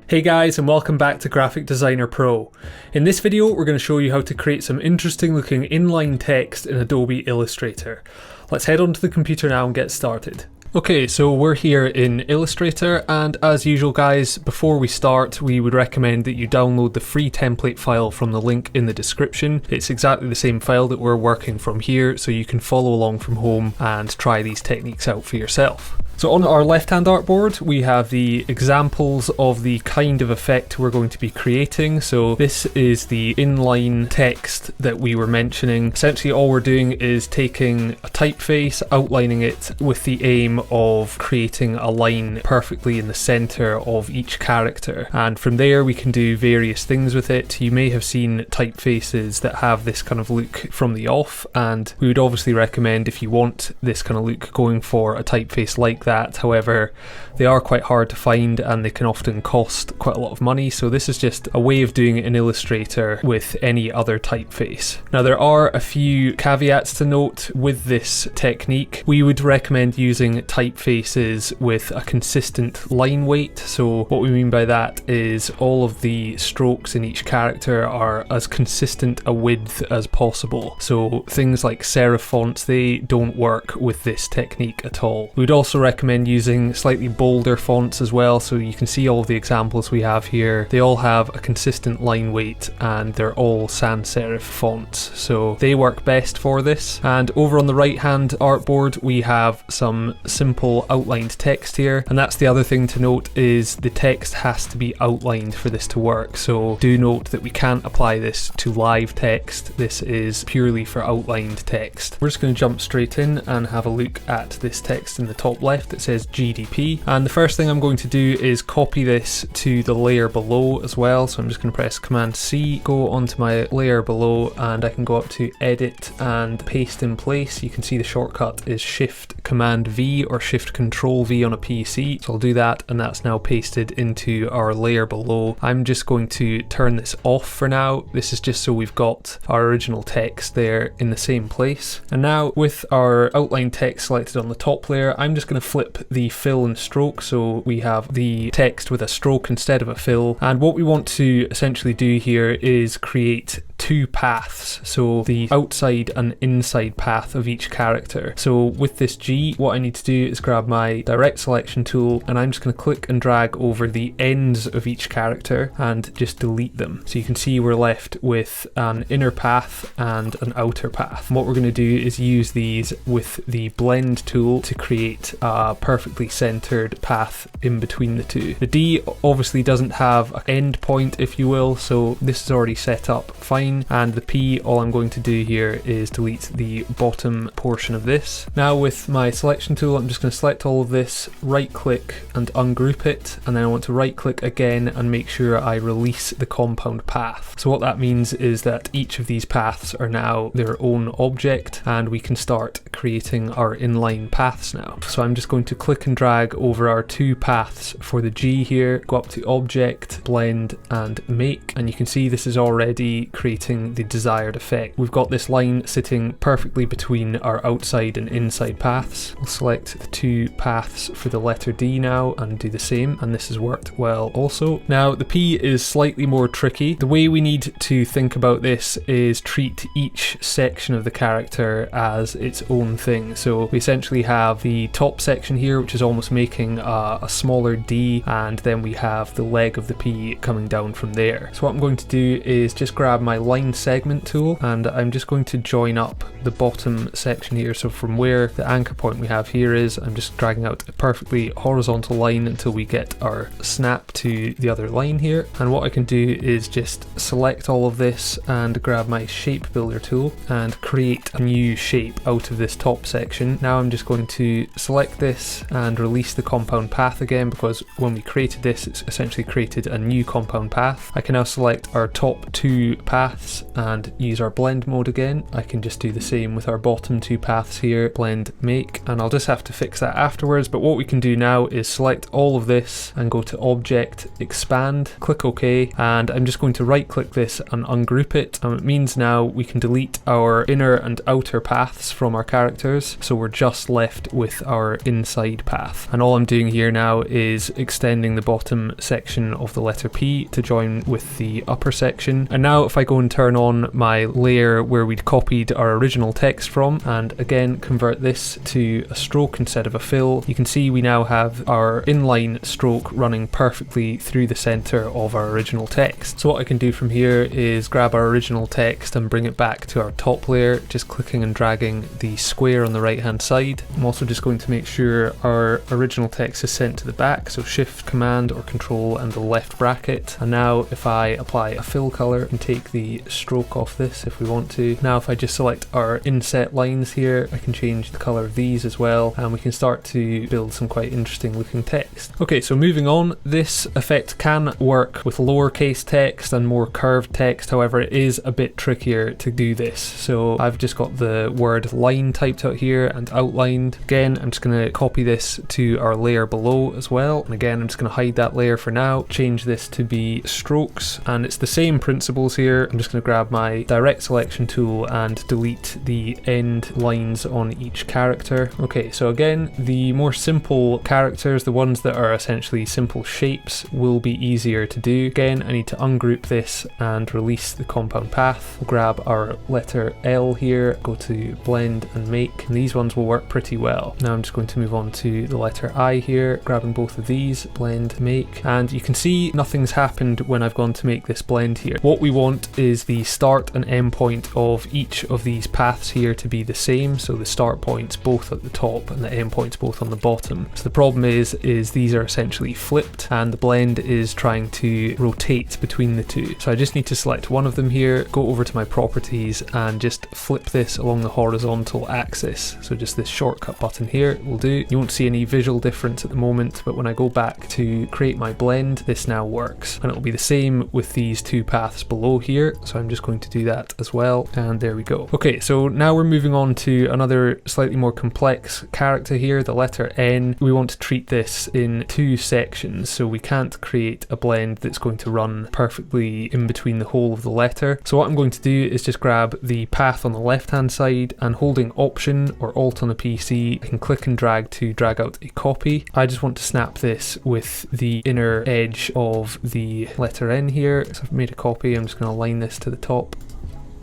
Hey guys, and welcome back to Graphic Designer Pro. In this video we're going to show you how to create some interesting looking inline text in Adobe Illustrator. Let's head onto the computer now and get started. Okay, so we're here in Illustrator, and as usual guys, before we start we would recommend that you download the free template file from the link in the description. It's exactly the same file that we're working from here, so you can follow along from home and try these techniques out for yourself. So on our left-hand artboard, we have the examples of the kind of effect we're going to be creating. So this is the inline text that we were mentioning. Essentially all we're doing is taking a typeface, outlining it with the aim of creating a line perfectly in the center of each character. And from there we can do various things with it. You may have seen typefaces that have this kind of look from the off, and we would obviously recommend, if you want this kind of look, going for a typeface like that. However, they are quite hard to find and they can often cost quite a lot of money, so this is just a way of doing it in Illustrator with any other typeface. Now there are a few caveats to note with this technique. We would recommend using typefaces with a consistent line weight. So what we mean by that is all of the strokes in each character are as consistent a width as possible. So things like serif fonts, they don't work with this technique at all. We'd also recommend using slightly bolder fonts as well, so you can see all of the examples we have here. They all have a consistent line weight and they're all sans serif fonts, so they work best for this. And over on the right hand artboard we have some simple outlined text here, and that's the other thing to note, is the text has to be outlined for this to work. So do note that we can't apply this to live text. This is purely for outlined text. We're just going to jump straight in and have a look at this text in the top left that says GDP, and the first thing I'm going to do is copy this to the layer below as well. So I'm just going to press Command C, go onto my layer below, and I can go up to Edit and Paste in Place. You can see the shortcut is Shift Command V or Shift Control V on a PC. So I'll do that, and that's now pasted into our layer below. I'm just going to turn this off for now. This is just so we've got our original text there in the same place. And now with our outline text selected on the top layer, I'm just going to flip the fill and stroke, so we have the text with a stroke instead of a fill. And what we want to essentially do here is create two paths, so the outside and inside path of each character. So with this G, what I need to do is grab my direct selection tool, and I'm just going to click and drag over the ends of each character and just delete them. So you can see we're left with an inner path and an outer path. And what we're going to do is use these with the blend tool to create a perfectly centered path in between the two. The D obviously doesn't have an end point, if you will, so this is already set up fine. And the P, all I'm going to do here is delete the bottom portion of this. Now with my selection tool, I'm just going to select all of this, right click and ungroup it, and then I want to right click again and make sure I release the compound path. So what that means is that each of these paths are now their own object, and we can start creating our inline paths now. So I'm just going to click and drag over our two paths for the G here, go up to Object, Blend and Make, and you can see this is already creating the desired effect. We've got this line sitting perfectly between our outside and inside paths. We'll select the two paths for the letter D now and do the same, and this has worked well also. Now the P is slightly more tricky. The way we need to think about this is treat each section of the character as its own thing. So we essentially have the top section here, which is almost making a smaller D, and then we have the leg of the P coming down from there. So what I'm going to do is just grab my line segment tool, and I'm just going to join up the bottom section here. So from where the anchor point we have here is, I'm just dragging out a perfectly horizontal line until we get our snap to the other line here. And what I can do is just select all of this and grab my shape builder tool and create a new shape out of this top section. Now I'm just going to select this and release the compound path again, because when we created this, it's essentially created a new compound path. I can now select our top two paths and use our blend mode again. I can just do the same with our bottom two paths here, blend, make, and I'll just have to fix that afterwards, but what we can do now is select all of this and go to Object, Expand, click OK, and I'm just going to right click this and ungroup it, and it means now we can delete our inner and outer paths from our characters, so we're just left with our inside path. And all I'm doing here now is extending the bottom section of the letter P to join with the upper section. And now if I go and turn on my layer where we'd copied our original text from, and again convert this to a stroke instead of a fill, you can see we now have our inline stroke running perfectly through the center of our original text. So what I can do from here is grab our original text and bring it back to our top layer, just clicking and dragging the square on the right hand side. I'm also just going to make sure our original text is sent to the back, so Shift, Command or Control and the left bracket. And now if I apply a fill color and take the stroke off this if we want to. Now if I just select our inset lines here, I can change the color of these as well, and we can start to build some quite interesting looking text. Okay, so moving on, this effect can work with lowercase text and more curved text, however it is a bit trickier to do this. So I've just got the word line typed out here and outlined. Again, I'm just going to copy this to our layer below as well, and again I'm just going to hide that layer for now, change this to be strokes, and it's the same principles here. I'm just going to grab my direct selection tool and delete the end lines on each character. Okay, so again, the more simple characters, the ones that are essentially simple shapes, will be easier to do. Again, I need to ungroup this and release the compound path. We'll grab our letter L here, go to blend and make, and these ones will work pretty well. Now I'm just going to move on to the letter I here, grabbing both of these, blend, make, and you can see nothing's happened when I've gone to make this blend here. What we want is the start and end point of each of these paths here to be the same, so the start points both at the top and the end points both on the bottom. So the problem is these are essentially flipped and the blend is trying to rotate between the two. So I just need to select one of them here, go over to my properties and just flip this along the horizontal axis. So just this shortcut button here will do. You won't see any visual difference at the moment, but when I go back to create my blend, this now works. And it'll be the same with these two paths below here. So I'm just going to do that as well. And there we go. Okay, so now we're moving on to another slightly more complex character here, the letter N. We want to treat this in two sections, so we can't create a blend that's going to run perfectly in between the whole of the letter. So what I'm going to do is just grab the path on the left hand side, and holding Option or Alt on a PC, I can click and drag to drag out a copy. I just want to snap this with the inner edge of the letter N here. So I've made a copy, I'm just going to align this to the top.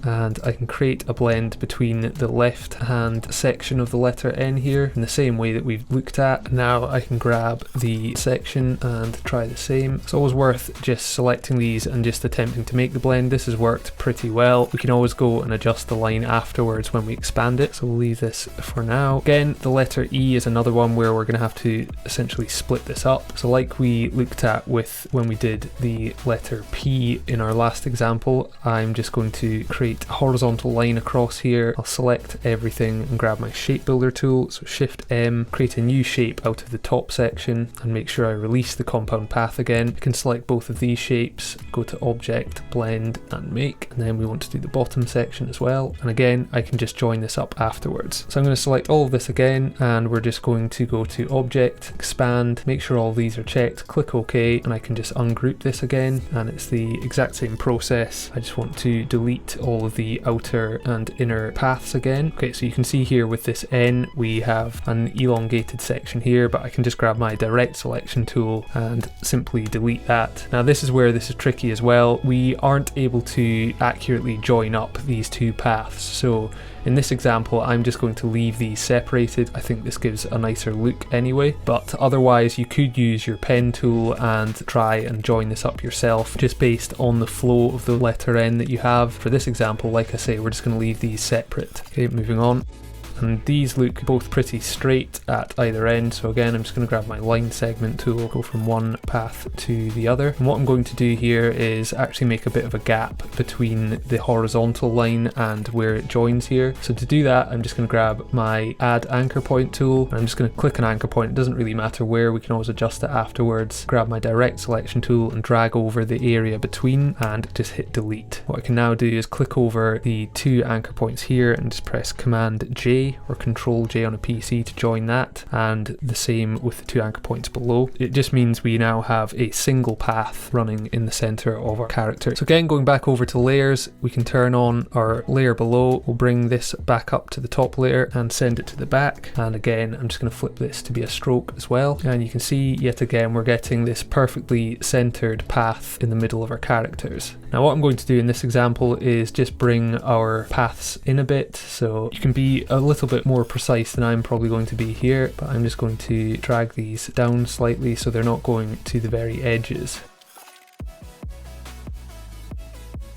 And I can create a blend between the left hand section of the letter N here in the same way that we've looked at. Now I can grab the section and try the same. It's always worth just selecting these and just attempting to make the blend. This has worked pretty well. We can always go and adjust the line afterwards when we expand it, so we'll leave this for now. Again, the letter E is another one where we're going to have to essentially split this up. So like we looked at with when we did the letter P in our last example, I'm just going to create a horizontal line across here. I'll select everything and grab my shape builder tool, so Shift M, create a new shape out of the top section and make sure I release the compound path again. I can select both of these shapes, go to Object, Blend and Make, and then we want to do the bottom section as well, and again I can just join this up afterwards. So I'm going to select all of this again, and we're just going to go to Object, Expand, make sure all these are checked, click OK, and I can just ungroup this again, and it's the exact same process. I just want to delete all of the outer and inner paths again. Okay, so you can see here with this N we have an elongated section here, but I can just grab my direct selection tool and simply delete that. Now this is where this is tricky as well. We aren't able to accurately join up these two paths, so in this example I'm just going to leave these separated. I think this gives a nicer look anyway, but otherwise you could use your pen tool and try and join this up yourself just based on the flow of the letter N that you have. For this example, like I say, we're just going to leave these separate. Okay, moving on. And these look both pretty straight at either end, so again I'm just going to grab my line segment tool, go from one path to the other, and what I'm going to do here is actually make a bit of a gap between the horizontal line and where it joins here. So to do that I'm just going to grab my add anchor point tool, and I'm just going to click an anchor point. It doesn't really matter where, we can always adjust it afterwards. Grab my direct selection tool and drag over the area between and just hit delete. What I can now do is click over the two anchor points here and just press Command J J or Control J on a PC to join that, and the same with the 2 anchor points below. It just means we now have a single path running in the center of our character. So again, going back over to layers, we can turn on our layer below. We'll bring this back up to the top layer and send it to the back. And again, I'm just going to flip this to be a stroke as well. And you can see yet again, we're getting this perfectly centered path in the middle of our characters. Now what I'm going to do in this example is just bring our paths in a bit, so you can be a little bit more precise than I'm probably going to be here, but I'm just going to drag these down slightly so they're not going to the very edges.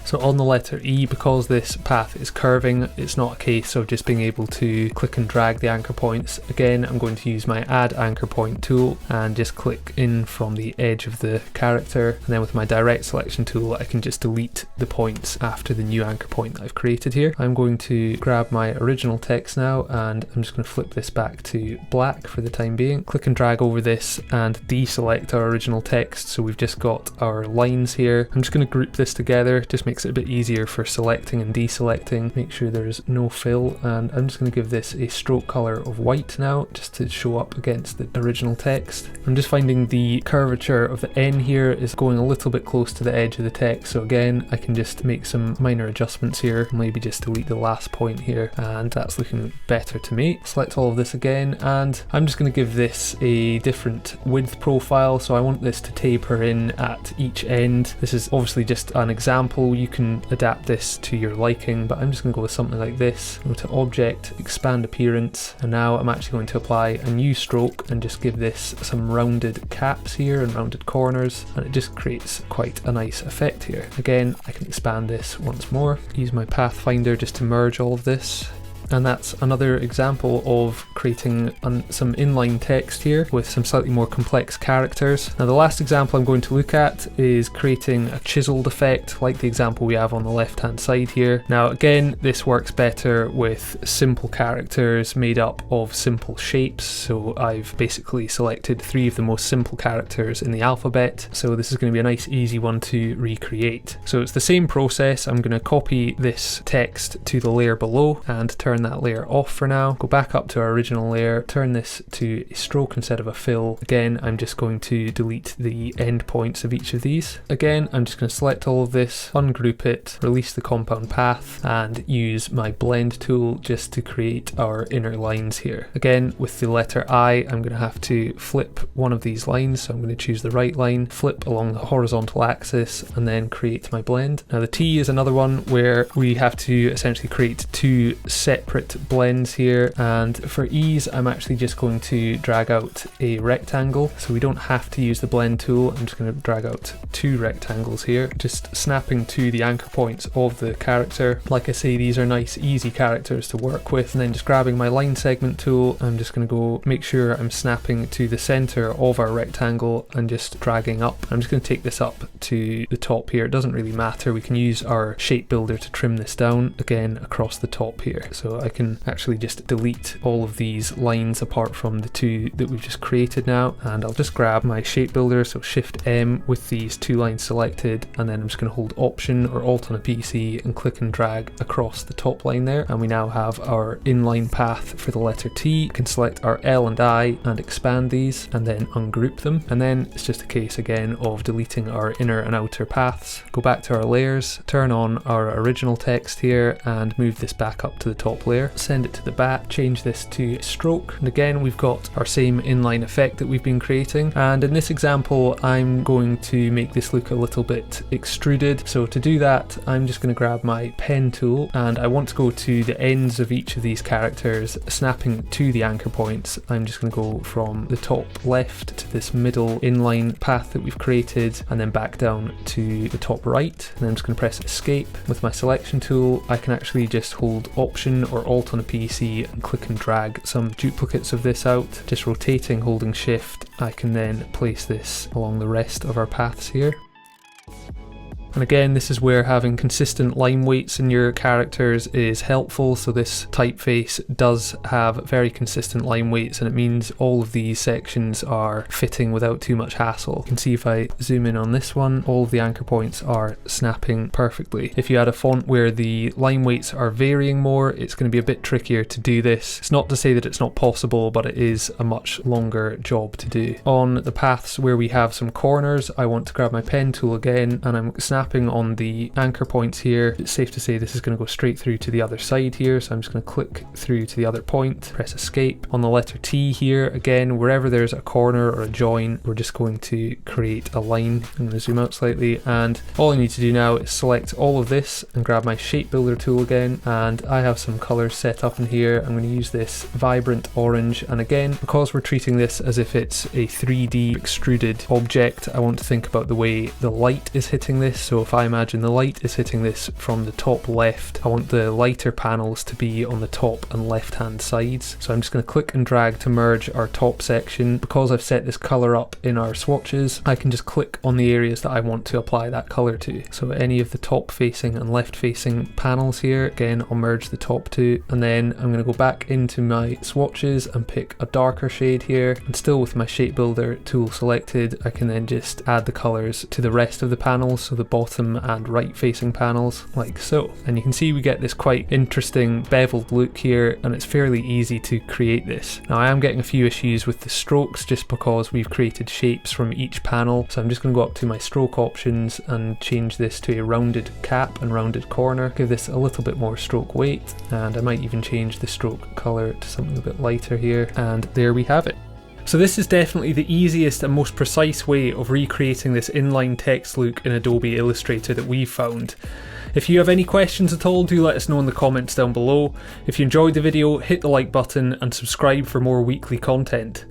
So on the letter E, because this path is curving, it's not a case of just being able to click and drag the anchor points. Again, I'm going to use my Add Anchor Point tool and just click in from the edge of the character. And then with my Direct Selection tool, I can just delete the points after the new anchor point that I've created here. I'm going to grab my original text now, and I'm just going to flip this back to black for the time being. Click and drag over this and deselect our original text. So we've just got our lines here. I'm just going to group this together, just makes it a bit easier for selecting and deselecting. Make sure there's no fill, and I'm just going to give this a stroke color of white now, just to show up against the original text. I'm just finding the curvature of the N here is going a little bit close to the edge of the text, so again I can just make some minor adjustments here, maybe just delete the last point here, and that's looking better to me. Select all of this again, and I'm just going to give this a different width profile, so I want this to taper in at each end. This is obviously just an example. You can adapt this to your liking, but I'm just going to go with something like this. Go to Object, Expand Appearance, and now I'm actually going to apply a new stroke and just give this some rounded caps here and rounded corners, and it just creates quite a nice effect here. Again, I can expand this once more, use my Pathfinder just to merge all of this. And that's another example of creating some inline text here with some slightly more complex characters. Now the last example I'm going to look at is creating a chiseled effect like the example we have on the left hand side here. Now again, this works better with simple characters made up of simple shapes. So I've basically selected 3 of the most simple characters in the alphabet. So this is going to be a nice easy one to recreate. So it's the same process. I'm going to copy this text to the layer below and turn that layer off for now. Go back up to our original layer, turn this to a stroke instead of a fill. Again, I'm just going to delete the end points of each of these. Again, I'm just going to select all of this, ungroup it, release the compound path, and use my blend tool just to create our inner lines here. Again, with the letter I, I'm going to have to flip one of these lines, so I'm going to choose the right line, flip along the horizontal axis, and then create my blend. Now the T is another one where we have to essentially create 2 separate blends here, and for ease I'm actually just going to drag out a rectangle, so we don't have to use the blend tool. I'm just going to drag out 2 rectangles here, just snapping to the anchor points of the character. Like I say, these are nice easy characters to work with, and then just grabbing my line segment tool, I'm just going to go make sure I'm snapping to the center of our rectangle and just dragging up. I'm just going to take this up to the top here. It doesn't really matter, we can use our shape builder to trim this down again across the top here. So I can actually just delete all of these lines apart from the 2 that we've just created now, and I'll just grab my shape builder, so Shift M with these 2 lines selected, and then I'm just going to hold Option or Alt on a PC and click and drag across the top line there, and we now have our inline path for the letter T. We can select our L and I and expand these and then ungroup them, and then it's just a case again of deleting our inner and outer paths. Go back to our layers, turn on our original text here and move this back up to the top layer, send it to the back, change this to stroke, and again we've got our same inline effect that we've been creating. And in this example I'm going to make this look a little bit extruded, so to do that I'm just going to grab my pen tool, and I want to go to the ends of each of these characters, snapping to the anchor points. I'm just going to go from the top left to this middle inline path that we've created, and then back down to the top right, and then I'm just going to press escape. With my selection tool I can actually just hold Option or Alt on a PC and click and drag some duplicates of this out. Just rotating, holding Shift, I can then place this along the rest of our paths here. And again, this is where having consistent line weights in your characters is helpful. So this typeface does have very consistent line weights, and it means all of these sections are fitting without too much hassle. You can see if I zoom in on this one, all of the anchor points are snapping perfectly. If you had a font where the line weights are varying more, it's going to be a bit trickier to do this. It's not to say that it's not possible, but it is a much longer job to do. On the paths where we have some corners, I want to grab my pen tool again, and I'm snapping on the anchor points here. It's safe to say this is going to go straight through to the other side here, so I'm just going to click through to the other point, press escape. On the letter T here, again, wherever there's a corner or a join, we're just going to create a line. I'm going to zoom out slightly, and all I need to do now is select all of this and grab my shape builder tool again, and I have some colors set up in here. I'm going to use this vibrant orange, and again, because we're treating this as if it's a 3D extruded object, I want to think about the way the light is hitting this. So if I imagine the light is hitting this from the top left, I want the lighter panels to be on the top and left hand sides. So I'm just going to click and drag to merge our top section. Because I've set this color up in our swatches, I can just click on the areas that I want to apply that color to. So any of the top facing and left facing panels here, again, I'll merge the top two, and then I'm going to go back into my swatches and pick a darker shade here, and still with my shape builder tool selected, I can then just add the colors to the rest of the panels, so the bottom and right facing panels, like so. And you can see we get this quite interesting beveled look here, and it's fairly easy to create this. Now I am getting a few issues with the strokes just because we've created shapes from each panel, so I'm just going to go up to my stroke options and change this to a rounded cap and rounded corner, give this a little bit more stroke weight, and I might even change the stroke color to something a bit lighter here, and there we have it. So this is definitely the easiest and most precise way of recreating this inline text look in Adobe Illustrator that we've found. If you have any questions at all, do let us know in the comments down below. If you enjoyed the video, hit the like button and subscribe for more weekly content.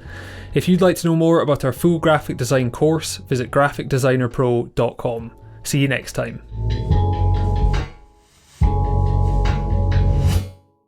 If you'd like to know more about our full graphic design course, visit graphicdesignerpro.com. See you next time.